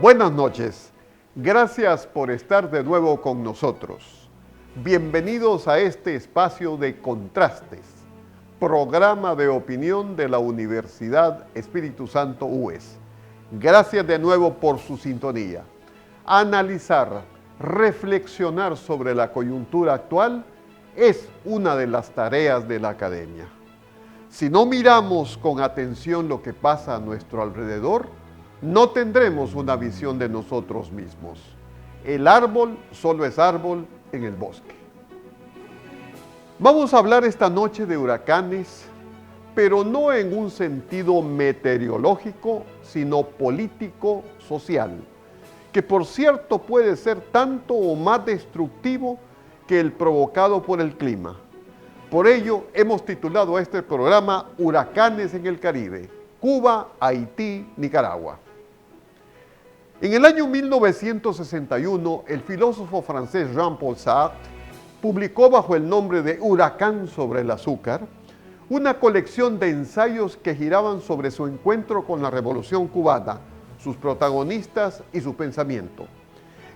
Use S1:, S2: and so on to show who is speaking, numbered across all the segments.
S1: Buenas noches. Gracias por estar de nuevo con nosotros. Bienvenidos a este espacio de Contrastes, programa de opinión de la Universidad Espíritu Santo UES. Gracias de nuevo por su sintonía. Analizar, reflexionar sobre la coyuntura actual es una de las tareas de la academia. Si no miramos con atención lo que pasa a nuestro alrededor, no tendremos una visión de nosotros mismos. El árbol solo es árbol en el bosque. Vamos a hablar esta noche de huracanes, pero no en un sentido meteorológico, sino político-social, que por cierto puede ser tanto o más destructivo que el provocado por el clima. Por ello, hemos titulado a este programa Huracanes en el Caribe, Cuba, Haití, Nicaragua. En el año 1961, el filósofo francés Jean-Paul Sartre publicó bajo el nombre de Huracán sobre el azúcar una colección de ensayos que giraban sobre su encuentro con la Revolución Cubana, sus protagonistas y su pensamiento.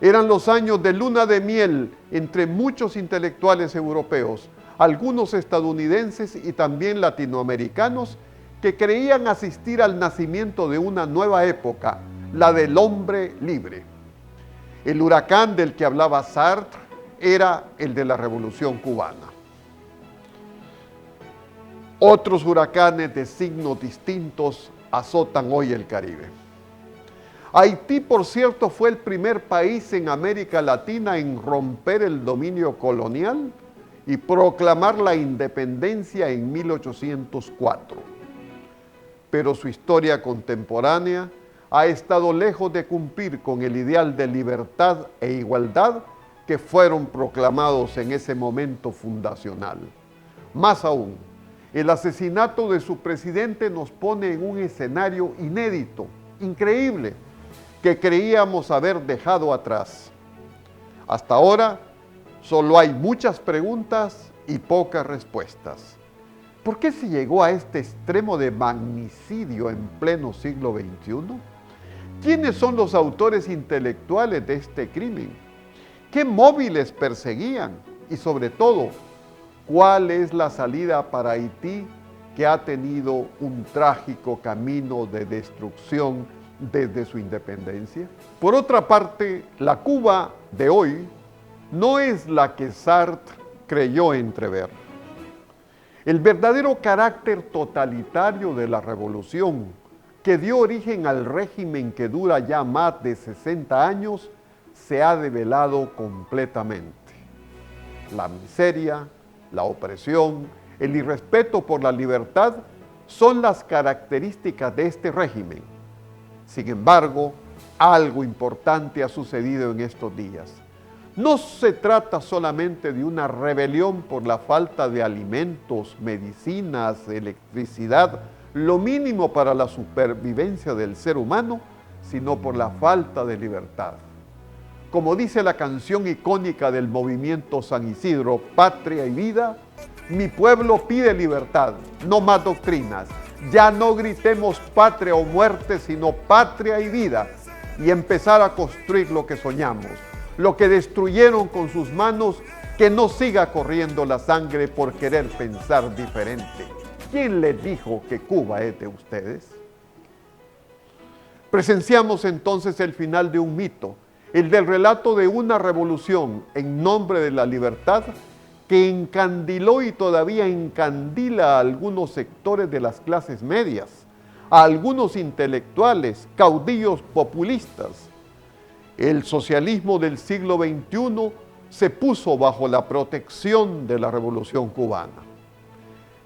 S1: Eran los años de luna de miel entre muchos intelectuales europeos, algunos estadounidenses y también latinoamericanos que creían asistir al nacimiento de una nueva época, la del hombre libre. El huracán del que hablaba Sartre era el de la Revolución Cubana. Otros huracanes de signos distintos azotan hoy el Caribe. Haití, por cierto, fue el primer país en América Latina en romper el dominio colonial y proclamar la independencia en 1804. Pero su historia contemporánea ha estado lejos de cumplir con el ideal de libertad e igualdad que fueron proclamados en ese momento fundacional. Más aún, el asesinato de su presidente nos pone en un escenario inédito, increíble, que creíamos haber dejado atrás. Hasta ahora, solo hay muchas preguntas y pocas respuestas. ¿Por qué se llegó a este extremo de magnicidio en pleno siglo XXI? ¿Quiénes son los autores intelectuales de este crimen? ¿Qué móviles perseguían? Y sobre todo, ¿cuál es la salida para Haití, que ha tenido un trágico camino de destrucción desde su independencia? Por otra parte, la Cuba de hoy no es la que Sartre creyó entrever. El verdadero carácter totalitario de la revolución, que dio origen al régimen que dura ya más de 60 años, se ha develado completamente. La miseria, la opresión, el irrespeto por la libertad son las características de este régimen. Sin embargo, algo importante ha sucedido en estos días. No se trata solamente de una rebelión por la falta de alimentos, medicinas, electricidad, lo mínimo para la supervivencia del ser humano, sino por la falta de libertad. Como dice la canción icónica del movimiento San Isidro, Patria y Vida, mi pueblo pide libertad, no más doctrinas. Ya no gritemos patria o muerte, sino patria y vida, y empezar a construir lo que soñamos, lo que destruyeron con sus manos, que no siga corriendo la sangre por querer pensar diferente. ¿Quién les dijo que Cuba es de ustedes? Presenciamos entonces el final de un mito, el del relato de una revolución en nombre de la libertad que encandiló y todavía encandila a algunos sectores de las clases medias, a algunos intelectuales, caudillos populistas. El socialismo del siglo XXI se puso bajo la protección de la Revolución Cubana.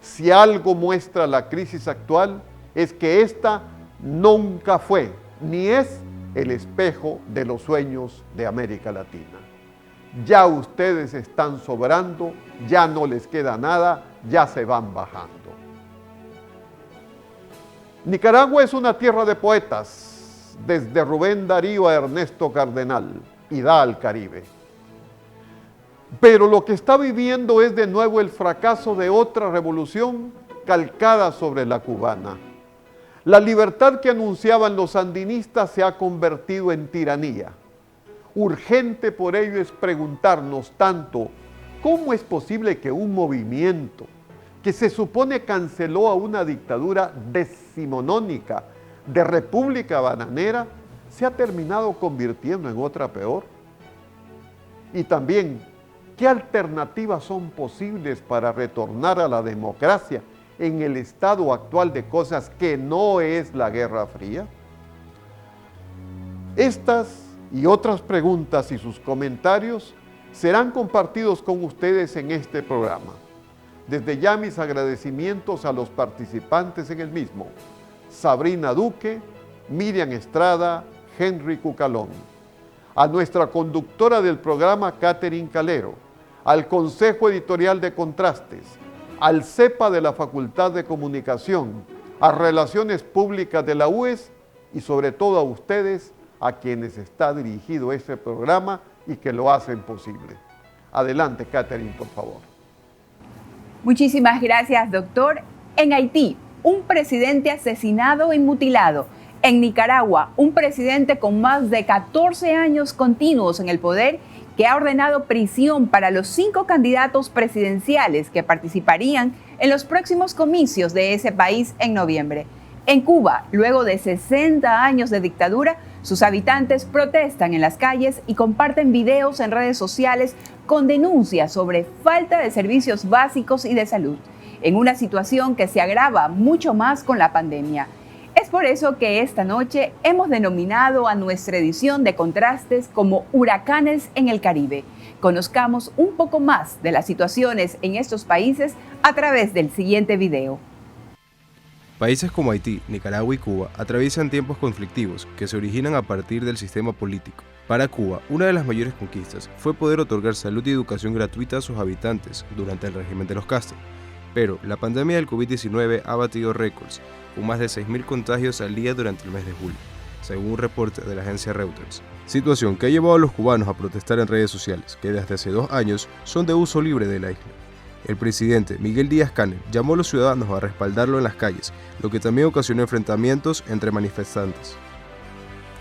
S1: Si algo muestra la crisis actual, es que esta nunca fue, ni es el espejo de los sueños de América Latina. Ya ustedes están sobrando, ya no les queda nada, ya se van bajando. Nicaragua es una tierra de poetas, desde Rubén Darío a Ernesto Cardenal, y da al Caribe. Pero lo que está viviendo es de nuevo el fracaso de otra revolución calcada sobre la cubana. La libertad que anunciaban los sandinistas se ha convertido en tiranía. Urgente por ello es preguntarnos tanto, ¿cómo es posible que un movimiento que se supone canceló a una dictadura decimonónica de república bananera se ha terminado convirtiendo en otra peor? Y también, ¿qué alternativas son posibles para retornar a la democracia en el estado actual de cosas que no es la Guerra Fría? Estas y otras preguntas y sus comentarios serán compartidos con ustedes en este programa. Desde ya mis agradecimientos a los participantes en el mismo: Sabrina Duque, Miriam Estrada, Henry Cucalón. A nuestra conductora del programa, Catherine Calero, al Consejo Editorial de Contrastes, al CEPA de la Facultad de Comunicación, a Relaciones Públicas de la UES y sobre todo a ustedes, a quienes está dirigido este programa y que lo hacen posible. Adelante, Catherine, por favor.
S2: Muchísimas gracias, doctor. En Haití, un presidente asesinado y mutilado. En Nicaragua, un presidente con más de 14 años continuos en el poder que ha ordenado prisión para los 5 candidatos presidenciales que participarían en los próximos comicios de ese país en noviembre. En Cuba, luego de 60 años de dictadura, sus habitantes protestan en las calles y comparten videos en redes sociales con denuncias sobre falta de servicios básicos y de salud, en una situación que se agrava mucho más con la pandemia. Es por eso que esta noche hemos denominado a nuestra edición de Contrastes como Huracanes en el Caribe. Conozcamos un poco más de las situaciones en estos países a través del siguiente video.
S3: Países como Haití, Nicaragua y Cuba atraviesan tiempos conflictivos que se originan a partir del sistema político. Para Cuba, una de las mayores conquistas fue poder otorgar salud y educación gratuita a sus habitantes durante el régimen de los Castro. Pero la pandemia del COVID-19 ha batido récords, con más de 6.000 contagios al día durante el mes de julio, según un reporte de la agencia Reuters. Situación que ha llevado a los cubanos a protestar en redes sociales, que desde hace 2 años son de uso libre de la isla. El presidente Miguel Díaz-Canel llamó a los ciudadanos a respaldarlo en las calles, lo que también ocasionó enfrentamientos entre manifestantes.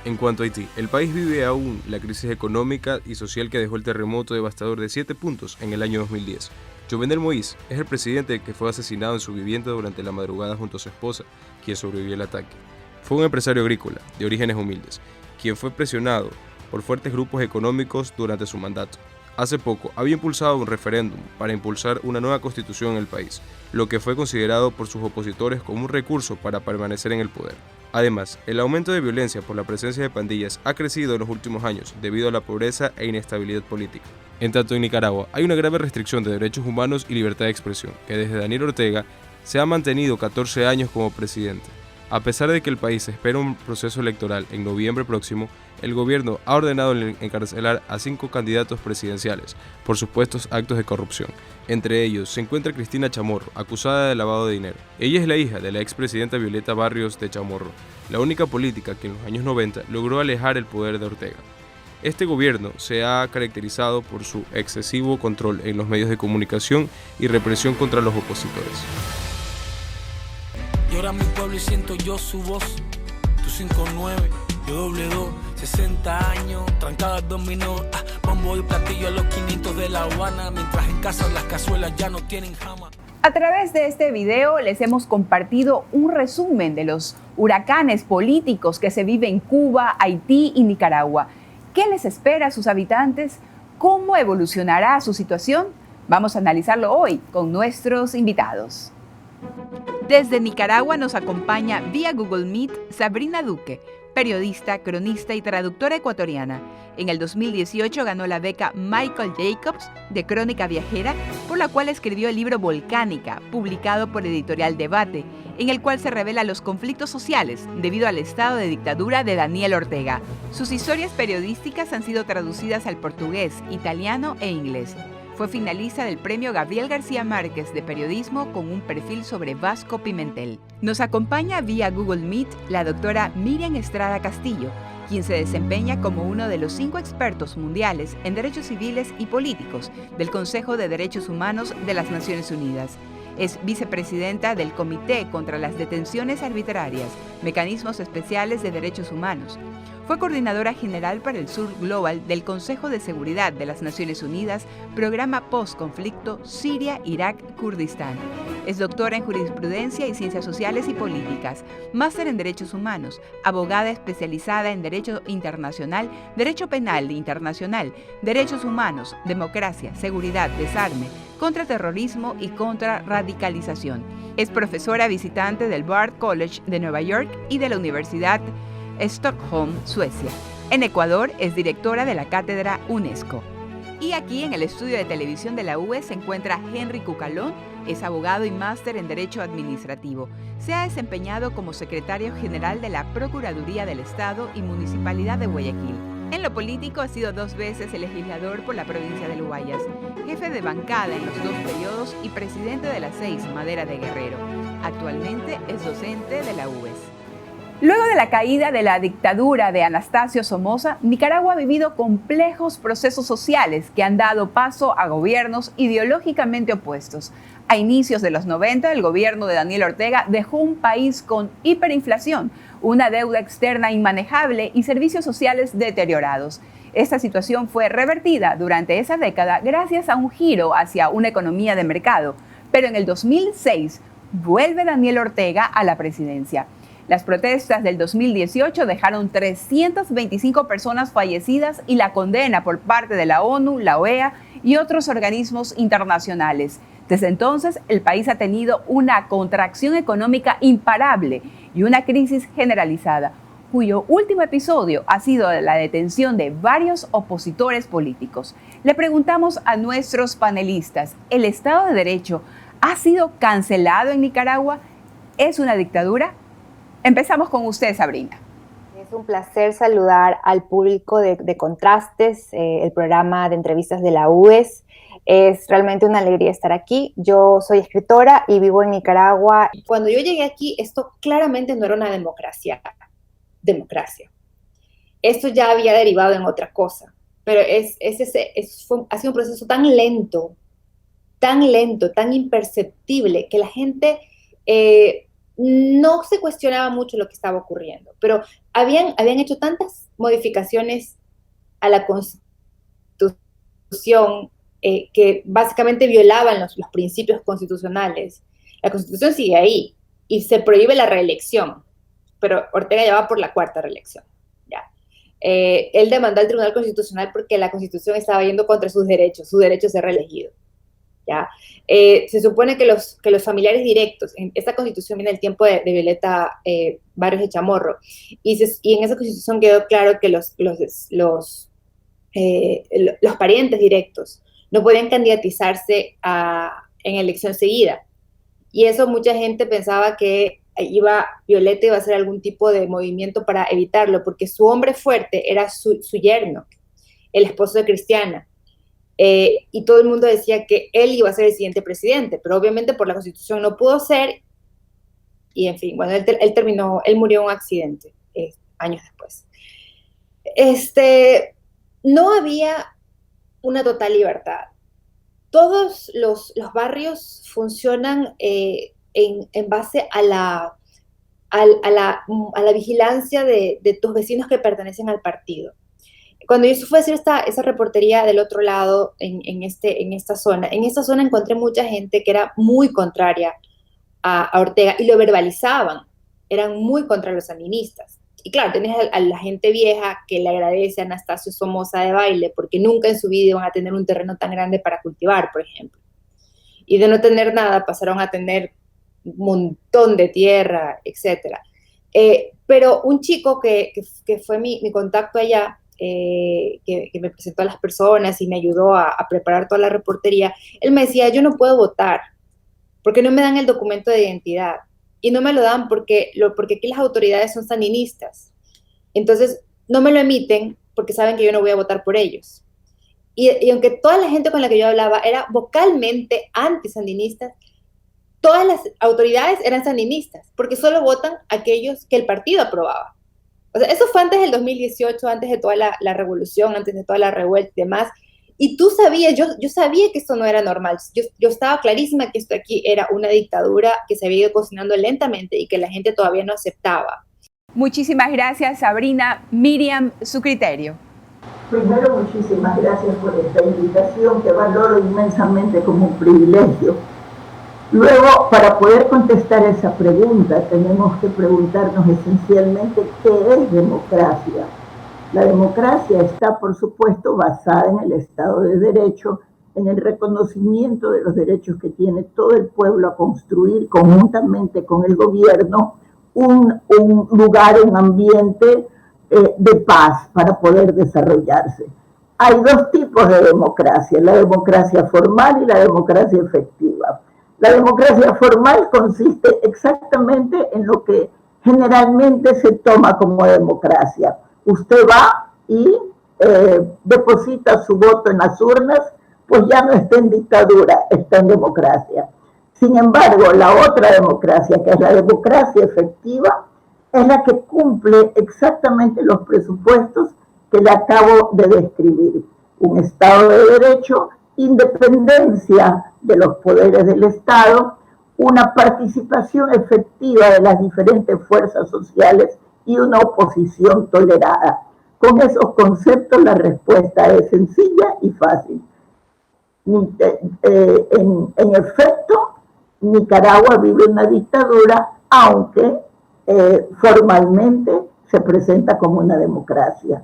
S3: En cuanto a Haití, el país vive aún la crisis económica y social que dejó el terremoto devastador de 7 puntos en el año 2010. Jovenel Moïse es el presidente que fue asesinado en su vivienda durante la madrugada junto a su esposa, quien sobrevivió al ataque. Fue un empresario agrícola, de orígenes humildes, quien fue presionado por fuertes grupos económicos durante su mandato. Hace poco había impulsado un referéndum para impulsar una nueva constitución en el país, lo que fue considerado por sus opositores como un recurso para permanecer en el poder. Además, el aumento de violencia por la presencia de pandillas ha crecido en los últimos años debido a la pobreza e inestabilidad política. En tanto, en Nicaragua hay una grave restricción de derechos humanos y libertad de expresión, que desde Daniel Ortega se ha mantenido 14 años como presidente. A pesar de que el país espera un proceso electoral en noviembre próximo, el gobierno ha ordenado encarcelar a 5 candidatos presidenciales por supuestos actos de corrupción. Entre ellos se encuentra Cristina Chamorro, acusada de lavado de dinero. Ella es la hija de la expresidenta Violeta Barrios de Chamorro, la única política que en los años 90 logró alejar el poder de Ortega. Este gobierno se ha caracterizado por su excesivo control en los medios de comunicación y represión contra los opositores.
S4: Llora mi pueblo y siento yo su voz. Tú 5-9, yo doble 2, 60 años, trancadas dominó, bombo y platillo a los 500 de La Habana, mientras en casa las cazuelas ya no tienen jama.
S2: A través de este video les hemos compartido un resumen de los huracanes políticos que se viven en Cuba, Haití y Nicaragua. ¿Qué les espera a sus habitantes? ¿Cómo evolucionará su situación? Vamos a analizarlo hoy con nuestros invitados. Desde Nicaragua nos acompaña vía Google Meet Sabrina Duque, periodista, cronista y traductora ecuatoriana. En el 2018 ganó la beca Michael Jacobs de Crónica Viajera, por la cual escribió el libro Volcánica, publicado por Editorial Debate, en el cual se revela los conflictos sociales debido al estado de dictadura de Daniel Ortega. Sus historias periodísticas han sido traducidas al portugués, italiano e inglés. Fue finalista del premio Gabriel García Márquez de Periodismo con un perfil sobre Vasco Pimentel. Nos acompaña vía Google Meet la doctora Miriam Estrada Castillo, quien se desempeña como uno de los 5 expertos mundiales en derechos civiles y políticos del Consejo de Derechos Humanos de las Naciones Unidas. Es vicepresidenta del Comité contra las Detenciones Arbitrarias, Mecanismos Especiales de Derechos Humanos. Fue coordinadora general para el Sur Global del Consejo de Seguridad de las Naciones Unidas, programa post-conflicto Siria, Irak, Kurdistán. Es doctora en Jurisprudencia y Ciencias Sociales y Políticas, máster en Derechos Humanos, abogada especializada en Derecho Internacional, Derecho Penal Internacional, Derechos Humanos, Democracia, Seguridad, Desarme, Contraterrorismo y Contrarradicalización. Es profesora visitante del Bard College de Nueva York y de la Universidad Stockholm, Suecia. En Ecuador es directora de la Cátedra UNESCO. Y aquí en el estudio de televisión de la UE se encuentra Henry Cucalón, es abogado y máster en Derecho Administrativo. Se ha desempeñado como secretario general de la Procuraduría del Estado y Municipalidad de Guayaquil. En lo político ha sido 2 veces el legislador por la provincia del Guayas, jefe de bancada en los 2 periodos y presidente de la 6 Madera de Guerrero. Actualmente es docente de la UES. Luego de la caída de la dictadura de Anastasio Somoza, Nicaragua ha vivido complejos procesos sociales que han dado paso a gobiernos ideológicamente opuestos. A inicios de los 90, el gobierno de Daniel Ortega dejó un país con hiperinflación, una deuda externa inmanejable y servicios sociales deteriorados. Esta situación fue revertida durante esa década gracias a un giro hacia una economía de mercado. Pero en el 2006 vuelve Daniel Ortega a la presidencia. Las protestas del 2018 dejaron 325 personas fallecidas y la condena por parte de la ONU, la OEA y otros organismos internacionales. Desde entonces, el país ha tenido una contracción económica imparable y una crisis generalizada, cuyo último episodio ha sido la detención de varios opositores políticos. Le preguntamos a nuestros panelistas, ¿el Estado de Derecho ha sido cancelado en Nicaragua? ¿Es una dictadura? Empezamos con usted, Sabrina.
S5: Es un placer saludar al público de Contrastes, el programa de entrevistas de la UES. Es realmente una alegría estar aquí. Yo soy escritora y vivo en Nicaragua. Cuando yo llegué aquí, esto claramente no era una democracia. Esto ya había derivado en otra cosa, pero ha sido un proceso tan lento, tan imperceptible, que la gente no se cuestionaba mucho lo que estaba ocurriendo, pero habían hecho tantas modificaciones a la Constitución que básicamente violaban los principios constitucionales. La Constitución sigue ahí y se prohíbe la reelección, pero Ortega ya va por la 4ª reelección. ¿Ya? Él demandó al Tribunal Constitucional porque la Constitución estaba yendo contra su derecho a ser reelegido. ¿Ya? Se supone que los familiares directos, en esta constitución viene el tiempo de Violeta Barrios de Chamorro, y en esa constitución quedó claro que los parientes directos no podían candidatizarse en elección seguida, y eso mucha gente pensaba que Violeta iba a hacer algún tipo de movimiento para evitarlo, porque su hombre fuerte era su yerno, el esposo de Cristiana. Y todo el mundo decía que él iba a ser el siguiente presidente, pero obviamente por la Constitución no pudo ser, y en fin, bueno, él murió en un accidente años después. No había una total libertad. Todos los barrios funcionan en base a la vigilancia de tus vecinos que pertenecen al partido. Cuando yo fui a hacer esa reportería del otro lado, en esta zona encontré mucha gente que era muy contraria a Ortega y lo verbalizaban, eran muy contra los sandinistas. Y claro, tenés a la gente vieja que le agradece a Anastasio Somoza de baile porque nunca en su vida iban a tener un terreno tan grande para cultivar, por ejemplo. Y de no tener nada pasaron a tener un montón de tierra, etc. Pero un chico que fue mi contacto allá, que me presentó a las personas y me ayudó a preparar toda la reportería, él me decía, yo no puedo votar porque no me dan el documento de identidad, y no me lo dan porque aquí las autoridades son sandinistas, entonces no me lo emiten porque saben que yo no voy a votar por ellos. Y aunque toda la gente con la que yo hablaba era vocalmente anti-sandinistas, todas las autoridades eran sandinistas, porque solo votan aquellos que el partido aprobaba. O sea, eso fue antes del 2018, antes de toda la revolución, antes de toda la revuelta y demás, Y tú sabías, yo sabía que esto no era normal. Yo estaba clarísima que esto aquí era una dictadura que se había ido cocinando lentamente y que la gente todavía no aceptaba.
S2: Muchísimas gracias, Sabrina. Miriam, su criterio.
S6: Primero, muchísimas gracias por esta invitación que valoro inmensamente como un privilegio. Luego, para poder contestar esa pregunta, tenemos que preguntarnos esencialmente qué es democracia. La democracia está, por supuesto, basada en el Estado de Derecho, en el reconocimiento de los derechos que tiene todo el pueblo a construir conjuntamente con el gobierno un lugar, un ambiente de paz para poder desarrollarse. Hay dos tipos de democracia, la democracia formal y la democracia efectiva. La democracia formal consiste exactamente en lo que generalmente se toma como democracia. Usted va y deposita su voto en las urnas, pues ya no está en dictadura, está en democracia. Sin embargo, la otra democracia, que es la democracia efectiva, es la que cumple exactamente los presupuestos que le acabo de describir. Un Estado de Derecho, independencia de los poderes del Estado, una participación efectiva de las diferentes fuerzas sociales y una oposición tolerada. Con esos conceptos la respuesta es sencilla y fácil. En efecto, Nicaragua vive una dictadura, aunque formalmente se presenta como una democracia.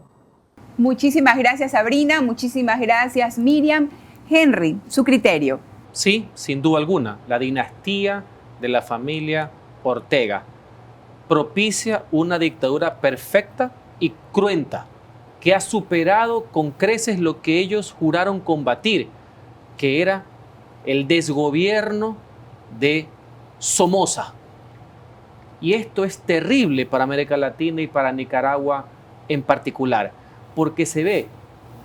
S2: Muchísimas gracias, Sabrina. Muchísimas gracias, Miriam. Henry, su criterio.
S7: Sí, sin duda alguna, la dinastía de la familia Ortega propicia una dictadura perfecta y cruenta que ha superado con creces lo que ellos juraron combatir, que era el desgobierno de Somoza. Y esto es terrible para América Latina y para Nicaragua en particular, porque se ve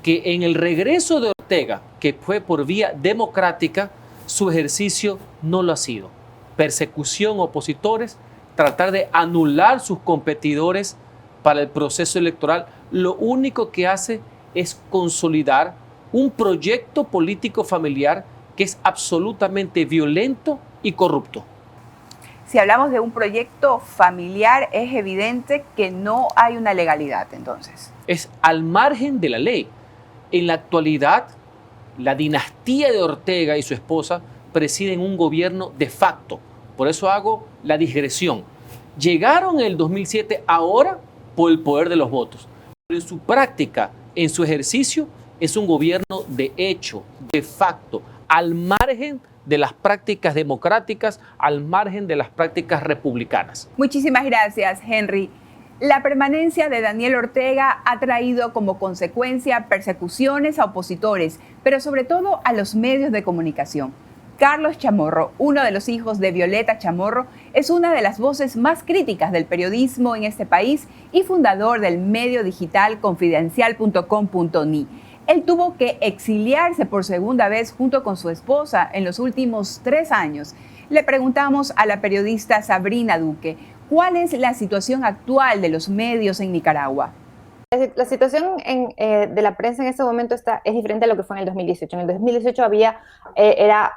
S7: que en el regreso de Ortega, que fue por vía democrática, su ejercicio no lo ha sido. Persecución a opositores, tratar de anular sus competidores para el proceso electoral, lo único que hace es consolidar un proyecto político familiar que es absolutamente violento y corrupto.
S2: Si hablamos de un proyecto familiar, es evidente que no hay una legalidad, entonces.
S7: Es al margen de la ley. En la actualidad, la dinastía de Ortega y su esposa presiden un gobierno de facto. Por eso hago la digresión. Llegaron en el 2007 ahora por el poder de los votos. Pero en su práctica, en su ejercicio, es un gobierno de hecho, de facto, al margen de las prácticas democráticas, al margen de las prácticas republicanas.
S2: Muchísimas gracias, Henry. La permanencia de Daniel Ortega ha traído como consecuencia persecuciones a opositores, pero sobre todo a los medios de comunicación. Carlos Chamorro, uno de los hijos de Violeta Chamorro, es una de las voces más críticas del periodismo en este país y fundador del medio digital confidencial.com.ni. Él tuvo que exiliarse por segunda vez junto con su esposa en los últimos 3 años. Le preguntamos a la periodista Sabrina Duque, ¿cuál es la situación actual de los medios en Nicaragua?
S5: La situación de la prensa en este momento es diferente a lo que fue en el 2018. En el 2018 era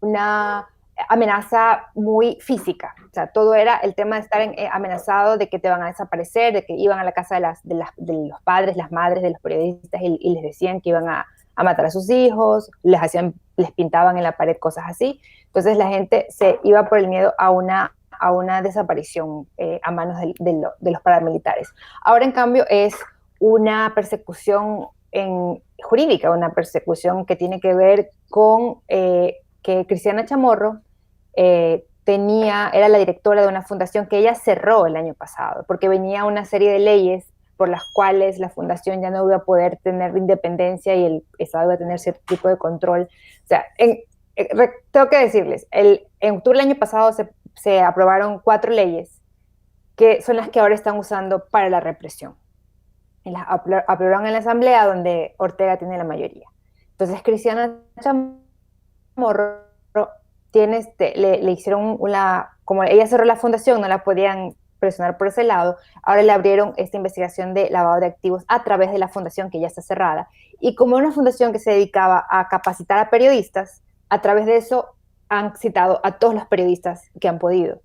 S5: una amenaza muy física. O sea, todo era el tema de estar amenazado de que te van a desaparecer, de que iban a la casa de los padres, las madres de los periodistas y les decían que iban a matar a sus hijos, les pintaban en la pared cosas así. Entonces la gente se iba por el miedo a una desaparición a manos de los paramilitares. Ahora, en cambio, es una persecución jurídica, una persecución que tiene que ver con que Cristiana Chamorro era la directora de una fundación que ella cerró el año pasado, porque venía una serie de leyes por las cuales la fundación ya no iba a poder tener independencia y el Estado iba a tener cierto tipo de control. O sea, tengo que decirles, en octubre del año pasado se aprobaron 4 leyes que son las que ahora están usando para la represión. Las aprobaron en la asamblea donde Ortega tiene la mayoría. Entonces Cristiana Chamorro le hicieron como ella cerró la fundación, no la podían presionar por ese lado, ahora le abrieron esta investigación de lavado de activos a través de la fundación que ya está cerrada. Y como una fundación que se dedicaba a capacitar a periodistas, a través de eso han citado a todos los periodistas que han podido.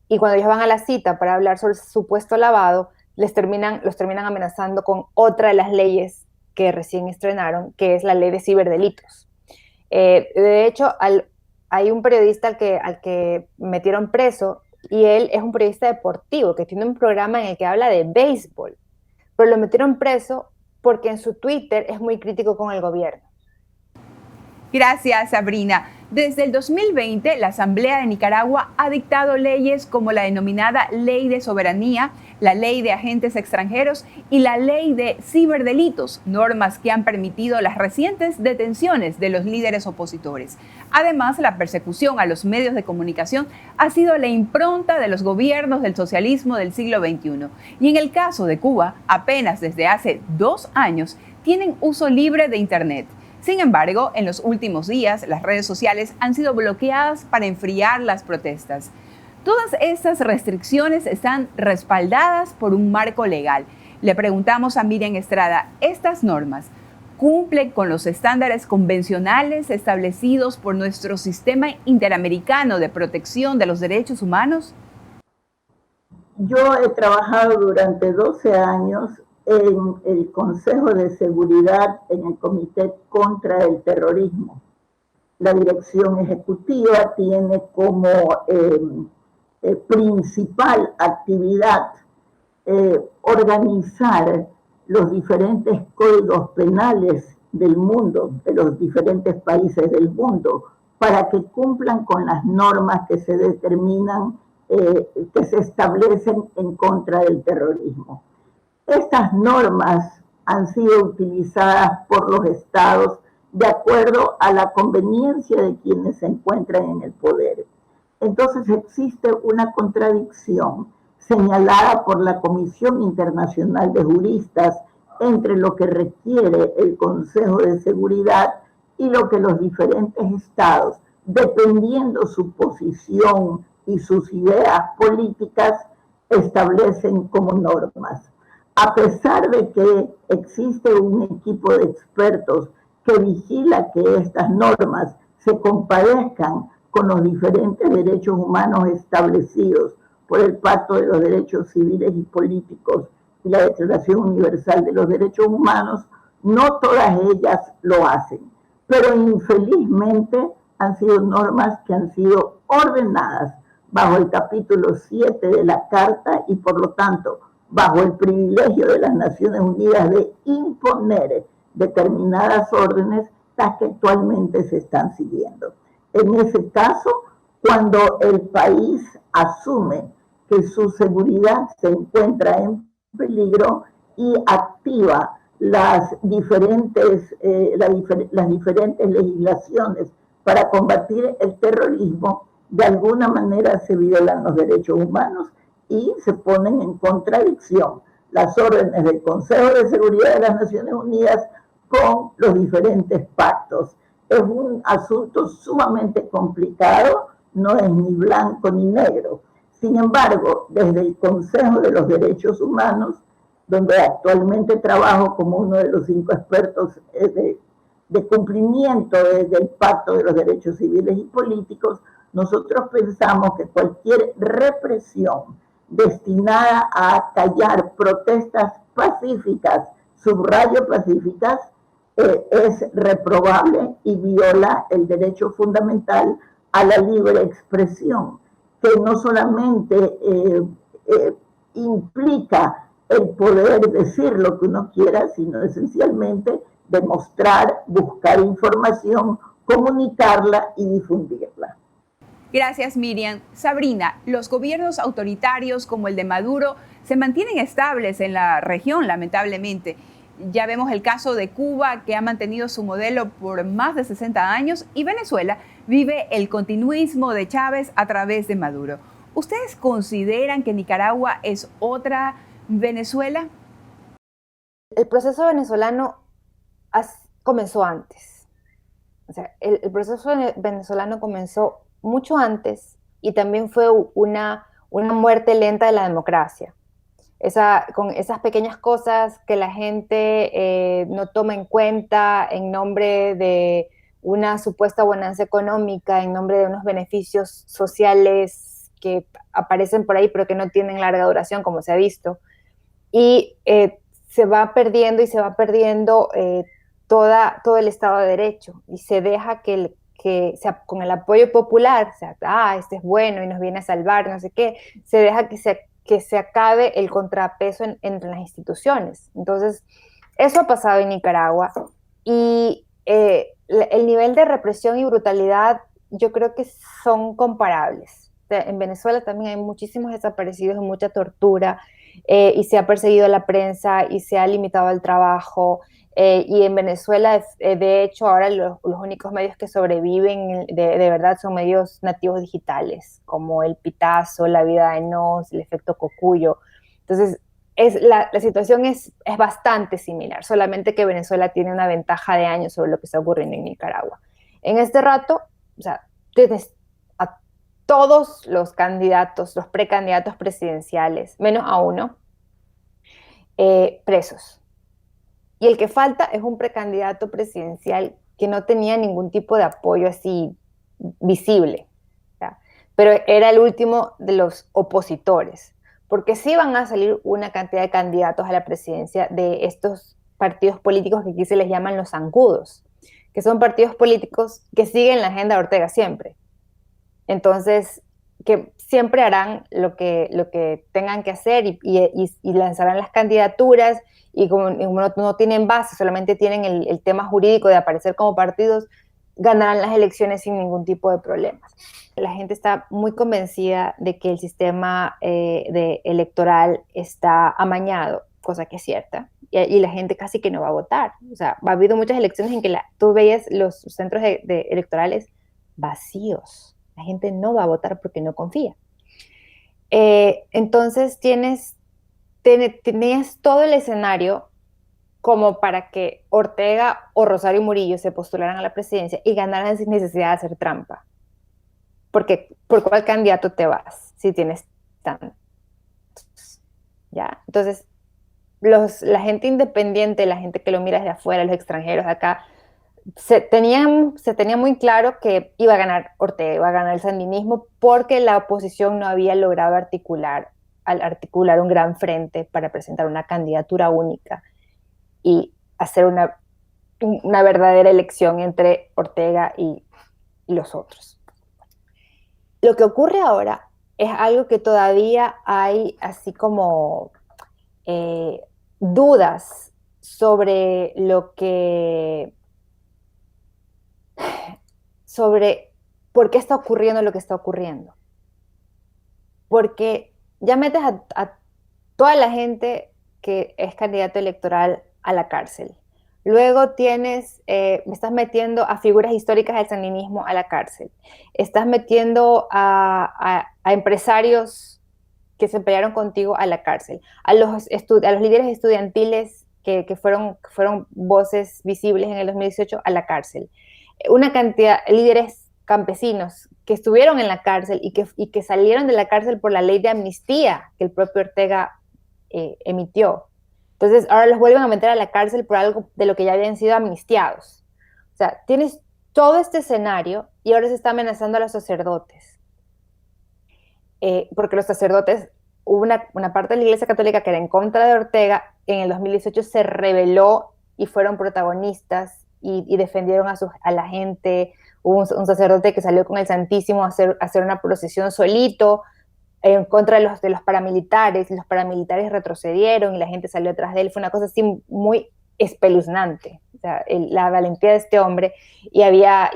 S5: Y cuando ellos van a la cita para hablar sobre el supuesto lavado, los terminan amenazando con otra de las leyes que recién estrenaron, que es la ley de ciberdelitos. De hecho, hay un periodista al que metieron preso, y él es un periodista deportivo que tiene un programa en el que habla de béisbol, pero lo metieron preso porque en su Twitter es muy crítico con el gobierno.
S2: Gracias, Sabrina. Desde el 2020, la Asamblea de Nicaragua ha dictado leyes como la denominada Ley de Soberanía, la Ley de Agentes Extranjeros y la Ley de Ciberdelitos, normas que han permitido las recientes detenciones de los líderes opositores. Además, la persecución a los medios de comunicación ha sido la impronta de los gobiernos del socialismo del siglo XXI. Y en el caso de Cuba, apenas desde hace 2 años, tienen uso libre de Internet. Sin embargo, en los últimos días, las redes sociales han sido bloqueadas para enfriar las protestas. Todas estas restricciones están respaldadas por un marco legal. Le preguntamos a Miriam Estrada, ¿estas normas cumplen con los estándares convencionales establecidos por nuestro sistema interamericano de protección de los derechos humanos?
S6: Yo he trabajado durante 12 años en el Consejo de Seguridad, en el Comité contra el Terrorismo. La dirección ejecutiva tiene como principal actividad organizar los diferentes códigos penales del mundo, de los diferentes países del mundo, para que cumplan con las normas que se determinan, que se establecen en contra del terrorismo. Estas normas han sido utilizadas por los estados de acuerdo a la conveniencia de quienes se encuentran en el poder. Entonces existe una contradicción señalada por la Comisión Internacional de Juristas entre lo que requiere el Consejo de Seguridad y lo que los diferentes estados, dependiendo su posición y sus ideas políticas, establecen como normas. A pesar de que existe un equipo de expertos que vigila que estas normas se compadezcan con los diferentes derechos humanos establecidos por el Pacto de los Derechos Civiles y Políticos y la Declaración Universal de los Derechos Humanos, no todas ellas lo hacen. Pero infelizmente han sido normas que han sido ordenadas bajo el capítulo 7 de la Carta y por lo tanto bajo el privilegio de las Naciones Unidas de imponer determinadas órdenes, las que actualmente se están siguiendo. En ese caso, cuando el país asume que su seguridad se encuentra en peligro y activa las diferentes legislaciones para combatir el terrorismo, de alguna manera se violan los derechos humanos y se ponen en contradicción las órdenes del Consejo de Seguridad de las Naciones Unidas con los diferentes pactos. Es un asunto sumamente complicado, no es ni blanco ni negro. Sin embargo, desde el Consejo de los Derechos Humanos, donde actualmente trabajo como uno de los 5 expertos de cumplimiento del Pacto de los Derechos Civiles y Políticos, nosotros pensamos que cualquier represión destinada a callar protestas pacíficas, subrayo pacíficas, es reprobable y viola el derecho fundamental a la libre expresión, que no solamente implica el poder decir lo que uno quiera, sino esencialmente demostrar, buscar información, comunicarla y difundirla.
S2: Gracias, Miriam. Sabrina, los gobiernos autoritarios como el de Maduro se mantienen estables en la región, lamentablemente. Ya vemos el caso de Cuba, que ha mantenido su modelo por más de 60 años, y Venezuela vive el continuismo de Chávez a través de Maduro. ¿Ustedes consideran que Nicaragua es otra Venezuela?
S5: El proceso venezolano comenzó antes. O sea, el proceso venezolano comenzó mucho antes y también fue una una muerte lenta de la democracia. Con esas pequeñas cosas que la gente no toma en cuenta en nombre de una supuesta bonanza económica, en nombre de unos beneficios sociales que aparecen por ahí pero que no tienen larga duración, como se ha visto. Y se va perdiendo todo el Estado de Derecho, y se deja que con el apoyo popular, o sea, este es bueno y nos viene a salvar, no sé qué, se deja que se acabe el contrapeso entre las instituciones. Entonces, eso ha pasado en Nicaragua, y el nivel de represión y brutalidad yo creo que son comparables. O sea, en Venezuela también hay muchísimos desaparecidos y mucha tortura, y se ha perseguido a la prensa y se ha limitado el trabajo, y en Venezuela, de hecho, ahora los únicos medios que sobreviven de verdad son medios nativos digitales, como El Pitazo, La Vida de Nos, El Efecto Cocuyo. Entonces, la situación es bastante similar, solamente que Venezuela tiene una ventaja de años sobre lo que está ocurriendo en Nicaragua. En este rato, o sea, tienes a todos los candidatos, los precandidatos presidenciales, menos a uno, presos. Y el que falta es un precandidato presidencial que no tenía ningún tipo de apoyo así visible, ¿ya? Pero era el último de los opositores, porque sí van a salir una cantidad de candidatos a la presidencia de estos partidos políticos que aquí se les llaman los zancudos, que son partidos políticos que siguen la agenda de Ortega siempre. Entonces, que siempre harán lo que tengan que hacer, y lanzarán las candidaturas, y como no tienen base, solamente tienen el tema jurídico de aparecer como partidos, ganarán las elecciones sin ningún tipo de problemas. La gente está muy convencida de que el sistema electoral está amañado, cosa que es cierta, y la gente casi que no va a votar. O sea, ha habido muchas elecciones en que tú veías los centros electorales vacíos. La gente no va a votar porque no confía. Entonces tenías todo el escenario como para que Ortega o Rosario Murillo se postularan a la presidencia y ganaran sin necesidad de hacer trampa. Porque ¿por cuál candidato te vas si tienes tantos? ¿Ya? Entonces, la gente independiente, la gente que lo mira desde afuera, los extranjeros de acá, se tenía muy claro que iba a ganar Ortega, iba a ganar el sandinismo, porque la oposición no había logrado articular un gran frente para presentar una candidatura única y hacer una verdadera elección entre Ortega y los otros. Lo que ocurre ahora es algo que todavía hay así como dudas sobre por qué está ocurriendo lo que está ocurriendo. Porque ya metes a toda la gente que es candidato electoral a la cárcel. Luego estás metiendo a figuras históricas del sandinismo a la cárcel. Estás metiendo a empresarios que se pelearon contigo a la cárcel. A los líderes estudiantiles que fueron voces visibles en el 2018 a la cárcel. Una cantidad de líderes campesinos que estuvieron en la cárcel y que salieron de la cárcel por la ley de amnistía que el propio Ortega emitió. Entonces ahora los vuelven a meter a la cárcel por algo de lo que ya habían sido amnistiados. O sea, tienes todo este escenario y ahora se está amenazando a los sacerdotes. Porque los sacerdotes, hubo una parte de la Iglesia Católica que era en contra de Ortega, en el 2018 se rebeló y fueron protagonistas y defendieron a la gente. Hubo un sacerdote que salió con el Santísimo a hacer una procesión solito en contra de los paramilitares, y los paramilitares retrocedieron y la gente salió atrás de él. Fue una cosa así muy espeluznante, o sea, la valentía de este hombre. Y había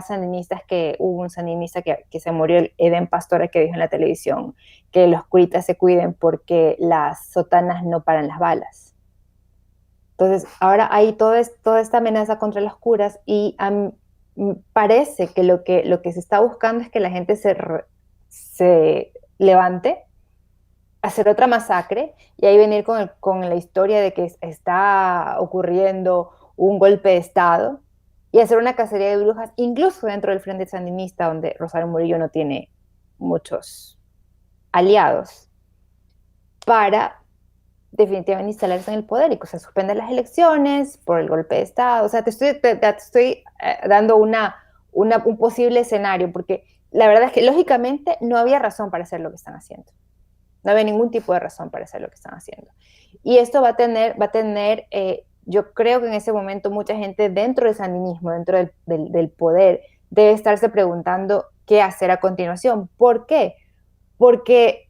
S5: sandinistas, hubo un sandinista que se murió, el Eden Pastora, que dijo en la televisión que los curitas se cuiden porque las sotanas no paran las balas. Entonces ahora hay toda esta amenaza contra los curas, y parece que lo que se está buscando es que la gente se levante, hacer otra masacre, y ahí venir con la historia de que está ocurriendo un golpe de Estado, y hacer una cacería de brujas, incluso dentro del Frente Sandinista, donde Rosario Murillo no tiene muchos aliados para definitivamente instalarse en el poder y suspender las elecciones por el golpe de Estado. O sea, te estoy dando un posible escenario, porque la verdad es que lógicamente no había razón para hacer lo que están haciendo. No había ningún tipo de razón para hacer lo que están haciendo. Y esto va a tener yo creo que en ese momento mucha gente dentro del sandinismo, dentro del poder, debe estarse preguntando qué hacer a continuación. ¿Por qué? Porque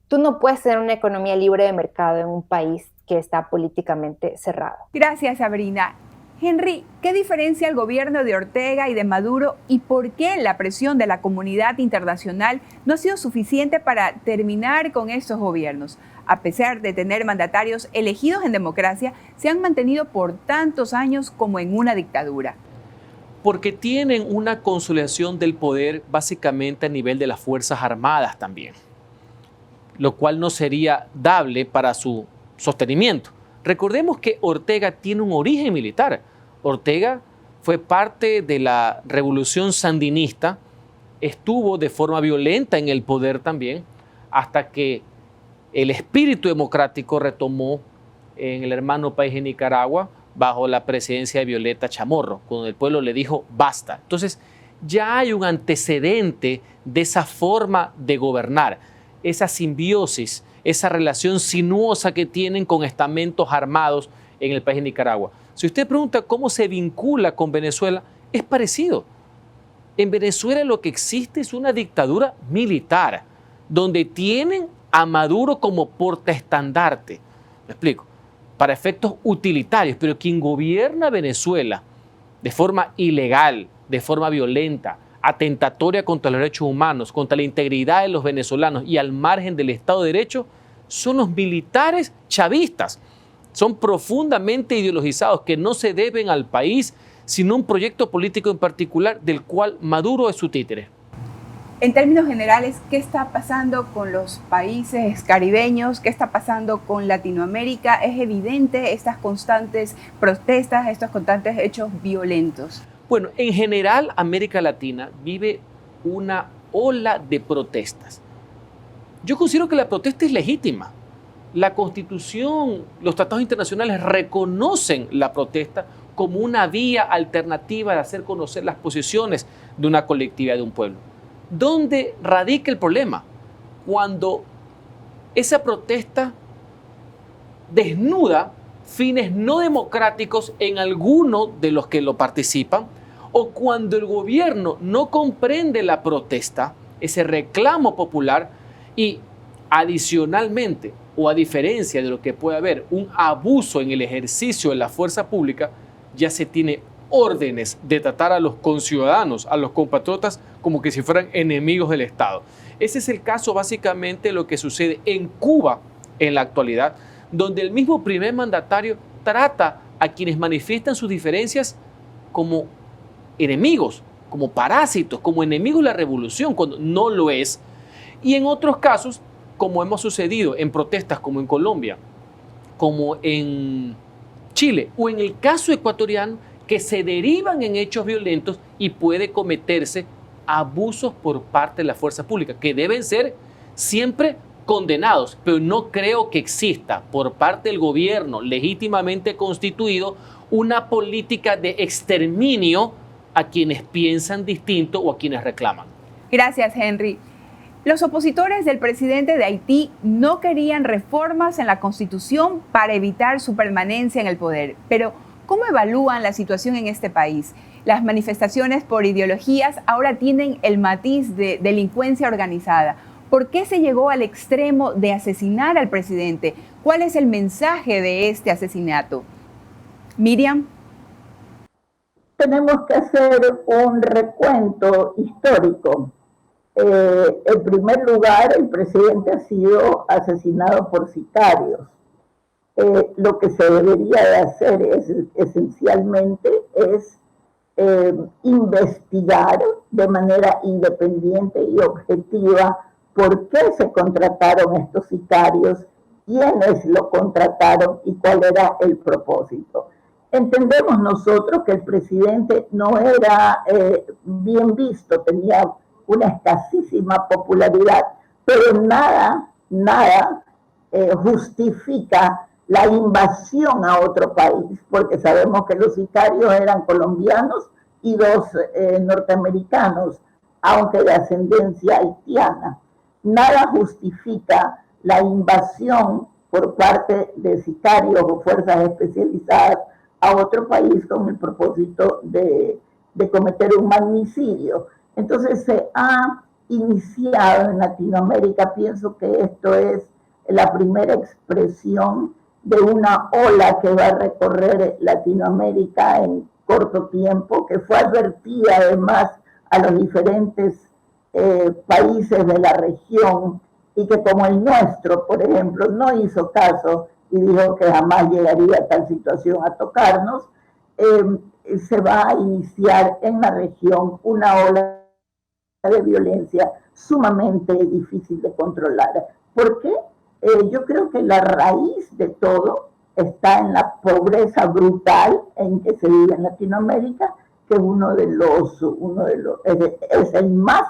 S5: tú no puedes tener una economía libre de mercado en un país que está políticamente cerrado.
S2: Gracias, Sabrina. Henry, ¿qué diferencia el gobierno de Ortega y de Maduro y por qué la presión de la comunidad internacional no ha sido suficiente para terminar con estos gobiernos? A pesar de tener mandatarios elegidos en democracia, se han mantenido por tantos años como en una dictadura.
S7: Porque tienen una consolidación del poder básicamente a nivel de las Fuerzas Armadas también, lo cual no sería dable para su sostenimiento. Recordemos que Ortega tiene un origen militar. Ortega fue parte de la revolución sandinista, estuvo de forma violenta en el poder también, hasta que el espíritu democrático retomó en el hermano país de Nicaragua bajo la presidencia de Violeta Chamorro, cuando el pueblo le dijo basta. Entonces ya hay un antecedente de esa forma de gobernar, esa simbiosis, esa relación sinuosa que tienen con estamentos armados en el país de Nicaragua. Si usted pregunta cómo se vincula con Venezuela, es parecido. En Venezuela lo que existe es una dictadura militar, donde tienen a Maduro como portaestandarte. ¿Me explico? Para efectos utilitarios, pero quien gobierna Venezuela de forma ilegal, de forma violenta, atentatoria contra los derechos humanos, contra la integridad de los venezolanos y al margen del Estado de Derecho, son los militares chavistas. Son profundamente ideologizados que no se deben al país, sino a un proyecto político en particular del cual Maduro es su títere.
S2: En términos generales, ¿qué está pasando con los países caribeños? ¿Qué está pasando con Latinoamérica? Es evidente estas constantes protestas, estos constantes hechos violentos.
S7: Bueno, en general América Latina vive una ola de protestas. Yo considero que la protesta es legítima. La Constitución, los tratados internacionales reconocen la protesta como una vía alternativa de hacer conocer las posiciones de una colectividad, de un pueblo. ¿Dónde radica el problema? Cuando esa protesta desnuda fines no democráticos en alguno de los que lo participan, o cuando el gobierno no comprende la protesta, ese reclamo popular, y adicionalmente, o a diferencia de lo que puede haber un abuso en el ejercicio de la fuerza pública, ya se tiene órdenes de tratar a los conciudadanos, a los compatriotas, como que si fueran enemigos del Estado. Ese es el caso básicamente de lo que sucede en Cuba en la actualidad, donde el mismo primer mandatario trata a quienes manifiestan sus diferencias como enemigos, como parásitos, como enemigos de la revolución, cuando no lo es. Y en otros casos, como hemos sucedido en protestas como en Colombia, como en Chile o en el caso ecuatoriano, que se derivan en hechos violentos y puede cometerse abusos por parte de la fuerza pública, que deben ser siempre condenados, pero no creo que exista por parte del gobierno legítimamente constituido una política de exterminio a quienes piensan distinto o a quienes reclaman.
S2: Gracias, Henry. Los opositores del presidente de Haití no querían reformas en la Constitución para evitar su permanencia en el poder, pero ¿cómo evalúan la situación en este país? Las manifestaciones por ideologías ahora tienen el matiz de delincuencia organizada. ¿Por qué se llegó al extremo de asesinar al presidente? ¿Cuál es el mensaje de este asesinato? Miriam.
S6: Tenemos que hacer un recuento histórico. En primer lugar, el presidente ha sido asesinado por sicarios. Lo que se debería de hacer esencialmente es investigar de manera independiente y objetiva por qué se contrataron estos sicarios, quiénes lo contrataron y cuál era el propósito. Entendemos nosotros que el presidente no era bien visto, tenía una escasísima popularidad, pero nada justifica la invasión a otro país, porque sabemos que los sicarios eran colombianos y dos norteamericanos, aunque de ascendencia haitiana. Nada justifica la invasión por parte de sicarios o fuerzas especializadas a otro país con el propósito de cometer un magnicidio. Entonces se ha iniciado en Latinoamérica, pienso que esto es la primera expresión de una ola que va a recorrer Latinoamérica en corto tiempo, que fue advertida además a los diferentes países de la región y que como el nuestro, por ejemplo, no hizo caso y dijo que jamás llegaría a tal situación a tocarnos, se va a iniciar en la región una ola de violencia sumamente difícil de controlar. ¿Por qué? Yo creo que la raíz de todo está en la pobreza brutal en que se vive en Latinoamérica, que es el más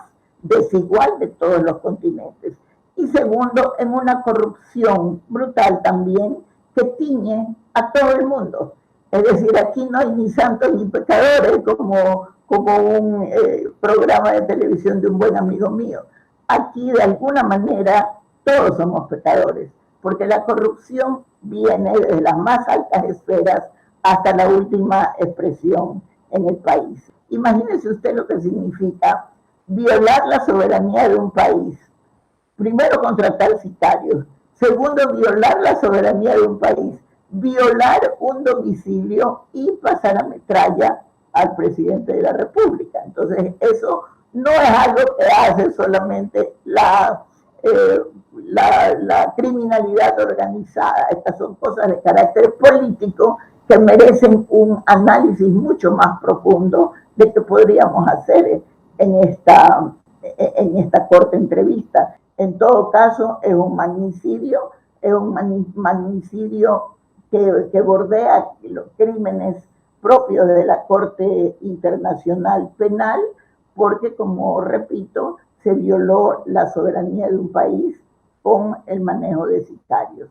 S6: desigual de todos los continentes. Y segundo, en una corrupción brutal también que tiñe a todo el mundo. Es decir, aquí no hay ni santos ni pecadores como un programa de televisión de un buen amigo mío. Aquí de alguna manera todos somos pecadores, porque la corrupción viene desde las más altas esferas hasta la última expresión en el país. Imagínese usted lo que significa violar la soberanía de un país. Primero, contratar sicarios. Segundo, violar la soberanía de un país. Violar un domicilio y pasar a metralla al presidente de la República. Entonces, eso no es algo que hace solamente la criminalidad organizada. Estas son cosas de carácter político que merecen un análisis mucho más profundo de que podríamos hacer en esta corta entrevista. En todo caso, es un magnicidio que bordea los crímenes propios de la Corte Internacional Penal, porque, como repito, se violó la soberanía de un país con el manejo de sicarios.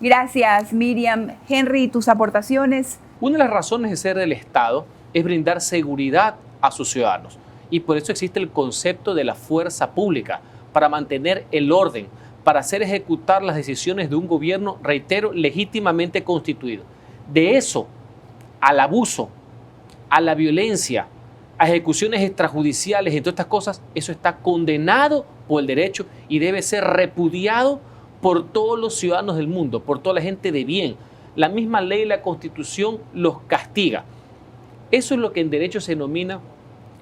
S2: Gracias, Miriam. Henry, tus aportaciones.
S7: Una de las razones de ser del Estado es brindar seguridad a sus ciudadanos. Y por eso existe el concepto de la fuerza pública, para mantener el orden, para hacer ejecutar las decisiones de un gobierno, reitero, legítimamente constituido. De eso, al abuso, a la violencia, a ejecuciones extrajudiciales, entre otras cosas, eso está condenado por el derecho y debe ser repudiado por todos los ciudadanos del mundo, por toda la gente de bien. La misma ley y la Constitución los castiga. Eso es lo que en derecho se denomina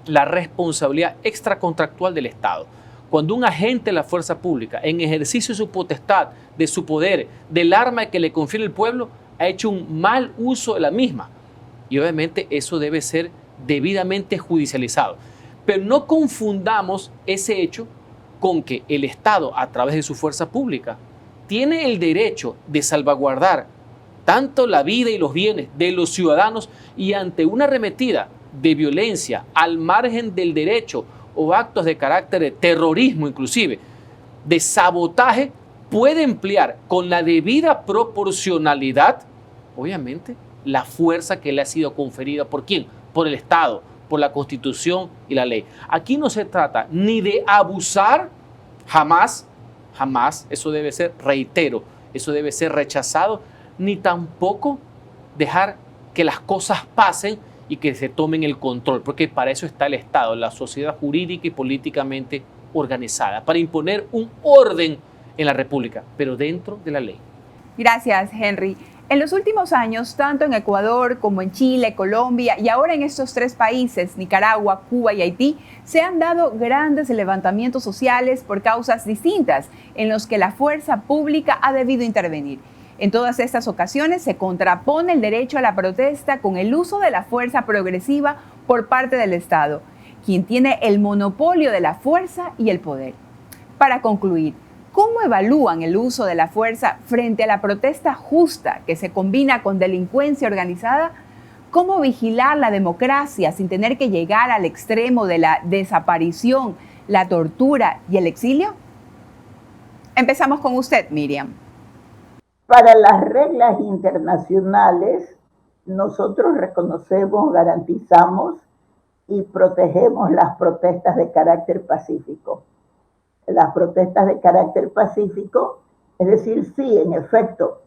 S7: la responsabilidad extracontractual del Estado. Cuando un agente de la fuerza pública, en ejercicio de su potestad, de su poder, del arma que le confiere el pueblo, ha hecho un mal uso de la misma. Y obviamente eso debe ser debidamente judicializado. Pero no confundamos ese hecho con que el Estado, a través de su fuerza pública, tiene el derecho de salvaguardar tanto la vida y los bienes de los ciudadanos, y ante una arremetida de violencia al margen del derecho o actos de carácter de terrorismo, inclusive de sabotaje, puede emplear con la debida proporcionalidad, obviamente, la fuerza que le ha sido conferida. ¿Por quién? Por el Estado, por la Constitución y la ley. Aquí no se trata ni de abusar, jamás, eso debe ser, reitero, eso debe ser rechazado, ni tampoco dejar que las cosas pasen y que se tomen el control, porque para eso está el Estado, la sociedad jurídica y políticamente organizada, para imponer un orden en la República, pero dentro de la ley.
S2: Gracias, Henry. En los últimos años, tanto en Ecuador como en Chile, Colombia y ahora en estos tres países, Nicaragua, Cuba y Haití, se han dado grandes levantamientos sociales por causas distintas en los que la fuerza pública ha debido intervenir. En todas estas ocasiones se contrapone el derecho a la protesta con el uso de la fuerza progresiva por parte del Estado, quien tiene el monopolio de la fuerza y el poder. Para concluir, ¿cómo evalúan el uso de la fuerza frente a la protesta justa que se combina con delincuencia organizada? ¿Cómo vigilar la democracia sin tener que llegar al extremo de la desaparición, la tortura y el exilio? Empezamos con usted, Miriam.
S6: Para las reglas internacionales, nosotros reconocemos, garantizamos y protegemos las protestas de carácter pacífico. Las protestas de carácter pacífico, es decir, sí, en efecto,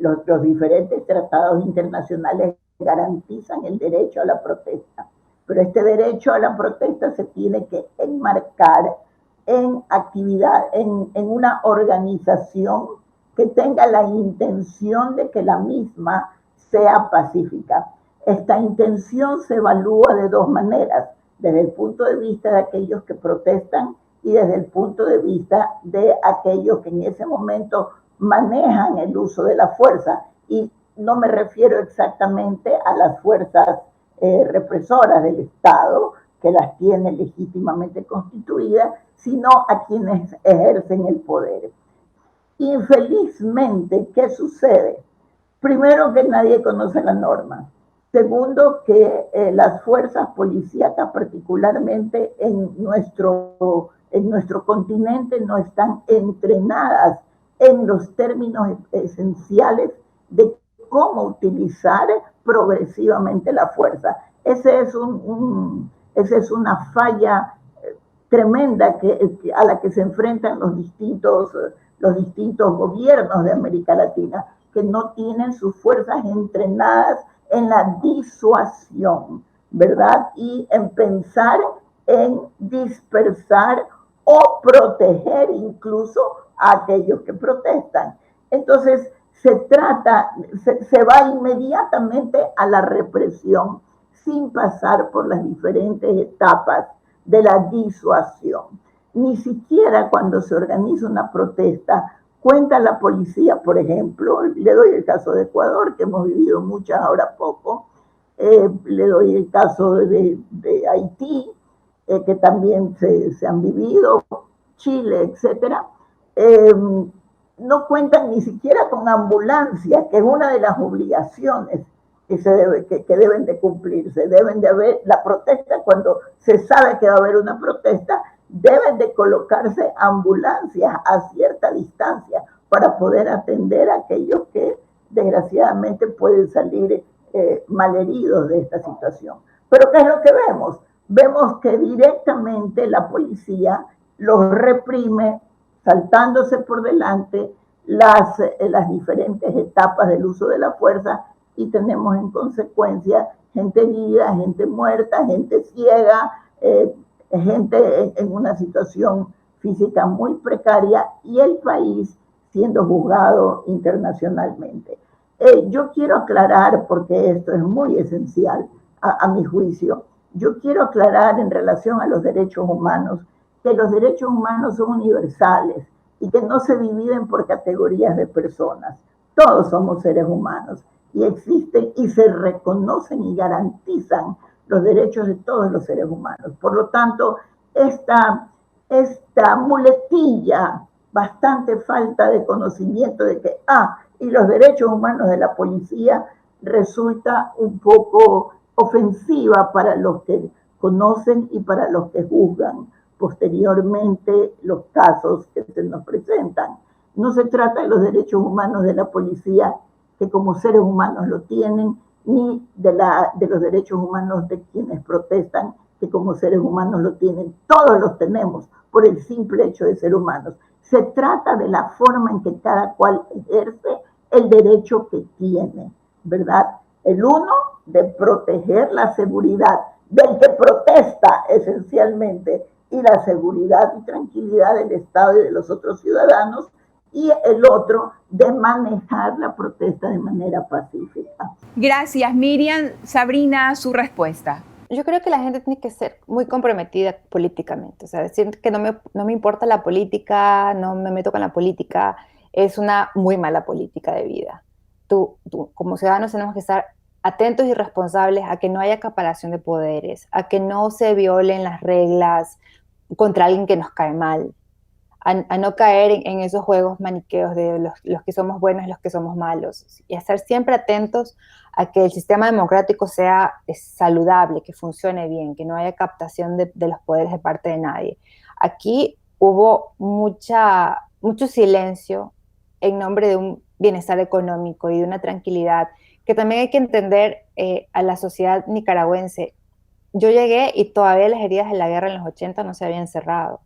S6: los diferentes tratados internacionales garantizan el derecho a la protesta, pero este derecho a la protesta se tiene que enmarcar en actividad, en una organización que tenga la intención de que la misma sea pacífica. Esta intención se evalúa de dos maneras, desde el punto de vista de aquellos que protestan y desde el punto de vista de aquellos que en ese momento manejan el uso de la fuerza. Y no me refiero exactamente a las fuerzas represoras del Estado, que las tiene legítimamente constituidas, sino a quienes ejercen el poder. Infelizmente, ¿qué sucede? Primero, que nadie conoce la norma. Segundo, que las fuerzas policíacas, particularmente en nuestro continente, no están entrenadas en los términos esenciales de cómo utilizar progresivamente la fuerza. Esa es una falla tremenda a la que se enfrentan los distintos gobiernos de América Latina, que no tienen sus fuerzas entrenadas en la disuasión, ¿verdad? Y en pensar en dispersar o proteger incluso a aquellos que protestan. Entonces, se va inmediatamente a la represión sin pasar por las diferentes etapas de la disuasión. Ni siquiera cuando se organiza una protesta cuenta la policía, por ejemplo, le doy el caso de Ecuador, que hemos vivido muchas ahora poco, le doy el caso de Haití, que también se han vivido, Chile, etcétera. No cuentan ni siquiera con ambulancia, que es una de las obligaciones que deben de cumplirse. Deben de haber la protesta, cuando se sabe que va a haber una protesta, deben de colocarse ambulancias a cierta distancia para poder atender a aquellos que desgraciadamente pueden salir malheridos de esta situación. Pero ¿qué es lo que vemos? Vemos que directamente la policía los reprime, saltándose por delante las diferentes etapas del uso de la fuerza, y tenemos en consecuencia gente herida, gente muerta, gente ciega, gente en una situación física muy precaria, y el país siendo juzgado internacionalmente. Yo quiero aclarar, porque esto es muy esencial a mi juicio, yo quiero aclarar en relación a los derechos humanos, que los derechos humanos son universales y que no se dividen por categorías de personas. Todos somos seres humanos y existen y se reconocen y garantizan los derechos de todos los seres humanos. Por lo tanto, esta muletilla, bastante falta de conocimiento de que, y los derechos humanos de la policía, resulta un poco ofensiva para los que conocen y para los que juzgan posteriormente los casos que se nos presentan. No se trata de los derechos humanos de la policía, que como seres humanos lo tienen, ni de los derechos humanos de quienes protestan, que como seres humanos lo tienen. Todos los tenemos por el simple hecho de ser humanos. Se trata de la forma en que cada cual ejerce el derecho que tiene, ¿verdad? El uno, de proteger la seguridad del que protesta esencialmente, y la seguridad y tranquilidad del Estado y de los otros ciudadanos, y el otro, de manejar la protesta de manera pacífica.
S2: Gracias, Miriam. Sabrina, su respuesta.
S5: Yo creo que la gente tiene que ser muy comprometida políticamente, o sea, decir que no me importa la política, no me meto con la política, es una muy mala política de vida. Tú, como ciudadanos, tenemos que estar atentos y responsables a que no haya acaparación de poderes, a que no se violen las reglas contra alguien que nos cae mal, a no caer en esos juegos maniqueos de los que somos buenos y los que somos malos, y a estar siempre atentos a que el sistema democrático sea saludable, que funcione bien, que no haya captación de los poderes de parte de nadie. Aquí hubo mucha mucho silencio en nombre de un bienestar económico y de una tranquilidad, que también hay que entender a la sociedad nicaragüense. Yo llegué y todavía las heridas de la guerra en los 80 no se habían cerrado.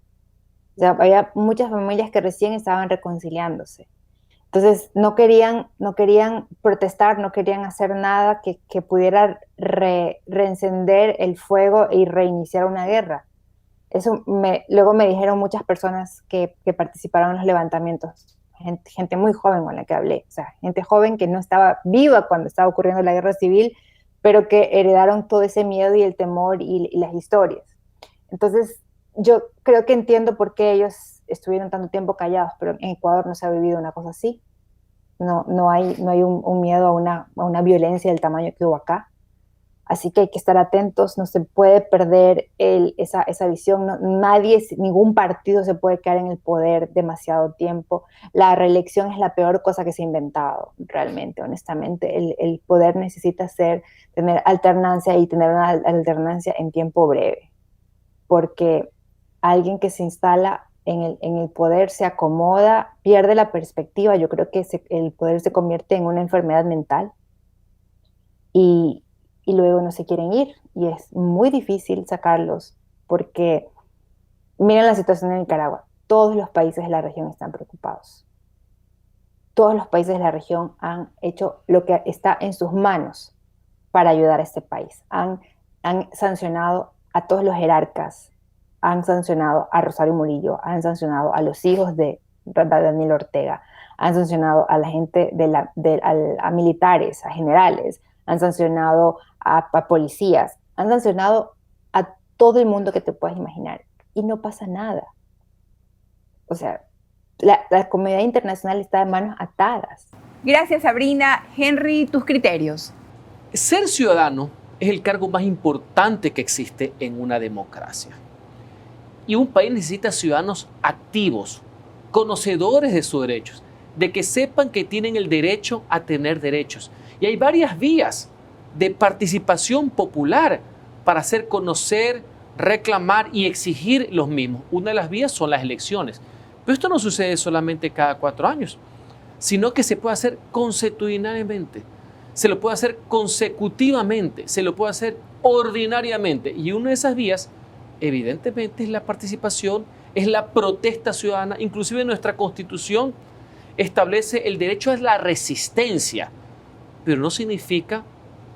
S5: O sea, había muchas familias que recién estaban reconciliándose. Entonces no querían protestar, no querían hacer nada que pudiera reencender el fuego y reiniciar una guerra. Luego me dijeron muchas personas que participaron en los levantamientos, gente muy joven con la que hablé, o sea, gente joven que no estaba viva cuando estaba ocurriendo la guerra civil, pero que heredaron todo ese miedo y el temor y las historias. Entonces, yo creo que entiendo por qué ellos estuvieron tanto tiempo callados, pero en Ecuador no se ha vivido una cosa así. No hay un miedo a una violencia del tamaño que hubo acá. Así que hay que estar atentos, no se puede perder esa visión. Ningún partido se puede quedar en el poder demasiado tiempo. La reelección es la peor cosa que se ha inventado, realmente, honestamente. El poder necesita tener alternancia y tener una alternancia en tiempo breve. Porque alguien que se instala en el poder se acomoda, pierde la perspectiva. Yo creo que el poder se convierte en una enfermedad mental. Y luego no se quieren ir, y es muy difícil sacarlos, porque miren la situación en Nicaragua. Todos los países de la región están preocupados. Todos los países de la región han hecho lo que está en sus manos para ayudar a este país. Han sancionado a todos los jerarcas, han sancionado a Rosario Murillo, han sancionado a los hijos de Daniel Ortega, han sancionado a la gente, a militares, a generales, han sancionado a policías, han sancionado a todo el mundo que te puedas imaginar, y no pasa nada. O sea, la comunidad internacional está de manos atadas.
S2: Gracias, Sabrina. Henry, tus criterios.
S7: Ser ciudadano es el cargo más importante que existe en una democracia. Y un país necesita ciudadanos activos, conocedores de sus derechos, de que sepan que tienen el derecho a tener derechos. Y hay varias vías de participación popular para hacer conocer, reclamar y exigir los mismos. Una de las vías son las elecciones. Pero esto no sucede solamente cada 4 años, sino que se puede hacer consuetudinariamente, se lo puede hacer consecutivamente, se lo puede hacer ordinariamente. Y una de esas vías, evidentemente, es la participación, es la protesta ciudadana. Inclusive nuestra Constitución establece el derecho a la resistencia, pero no significa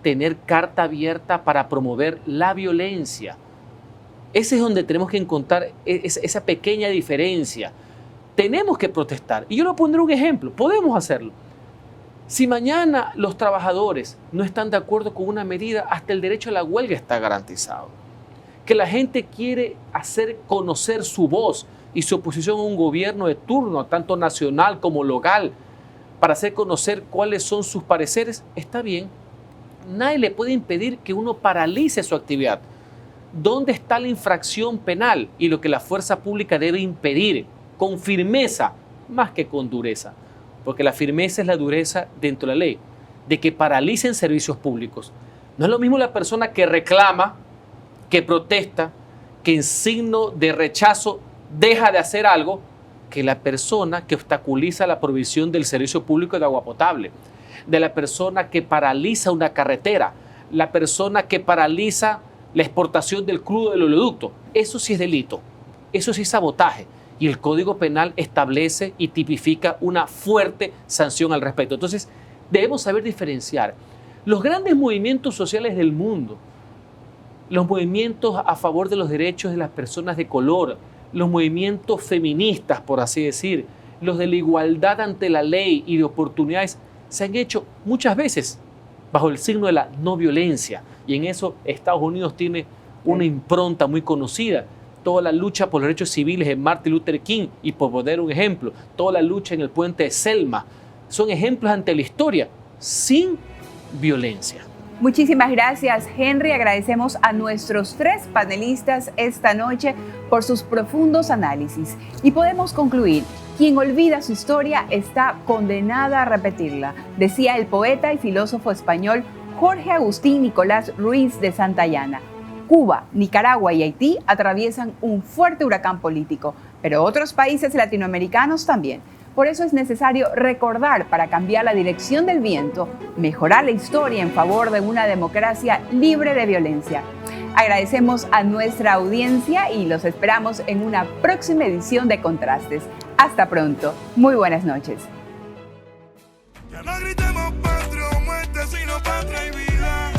S7: tener carta abierta para promover la violencia. Ese es donde tenemos que encontrar esa pequeña diferencia. Tenemos que protestar. Y yo le voy a poner un ejemplo. Podemos hacerlo. Si mañana los trabajadores no están de acuerdo con una medida, hasta el derecho a la huelga está garantizado. Que la gente quiere hacer conocer su voz y su oposición a un gobierno de turno, tanto nacional como local, para hacer conocer cuáles son sus pareceres, está bien. Nadie le puede impedir que uno paralice su actividad. ¿Dónde está la infracción penal y lo que la fuerza pública debe impedir? Con firmeza, más que con dureza. Porque la firmeza es la dureza dentro de la ley, de que paralicen servicios públicos. No es lo mismo la persona que reclama, que protesta, que en signo de rechazo deja de hacer algo, que la persona que obstaculiza la provisión del servicio público de agua potable, de la persona que paraliza una carretera, la persona que paraliza la exportación del crudo del oleoducto. Eso sí es delito, eso sí es sabotaje. Y el Código Penal establece y tipifica una fuerte sanción al respecto. Entonces, debemos saber diferenciar los grandes movimientos sociales del mundo, los movimientos a favor de los derechos de las personas de color, los movimientos feministas, por así decir, los de la igualdad ante la ley y de oportunidades, se han hecho muchas veces bajo el signo de la no violencia. Y en eso Estados Unidos tiene una impronta muy conocida. Toda la lucha por los derechos civiles de Martin Luther King, y por poner un ejemplo, toda la lucha en el puente de Selma, son ejemplos ante la historia sin violencia.
S2: Muchísimas gracias, Henry. Agradecemos a nuestros 3 panelistas esta noche por sus profundos análisis. Y podemos concluir: quien olvida su historia está condenada a repetirla, decía el poeta y filósofo español Jorge Agustín Nicolás Ruiz de Santayana. Cuba, Nicaragua y Haití atraviesan un fuerte huracán político, pero otros países latinoamericanos también. Por eso es necesario recordar para cambiar la dirección del viento, mejorar la historia en favor de una democracia libre de violencia. Agradecemos a nuestra audiencia y los esperamos en una próxima edición de Contrastes. Hasta pronto. Muy buenas noches.
S8: Ya no gritemos patria o muerte, sino patria y vida.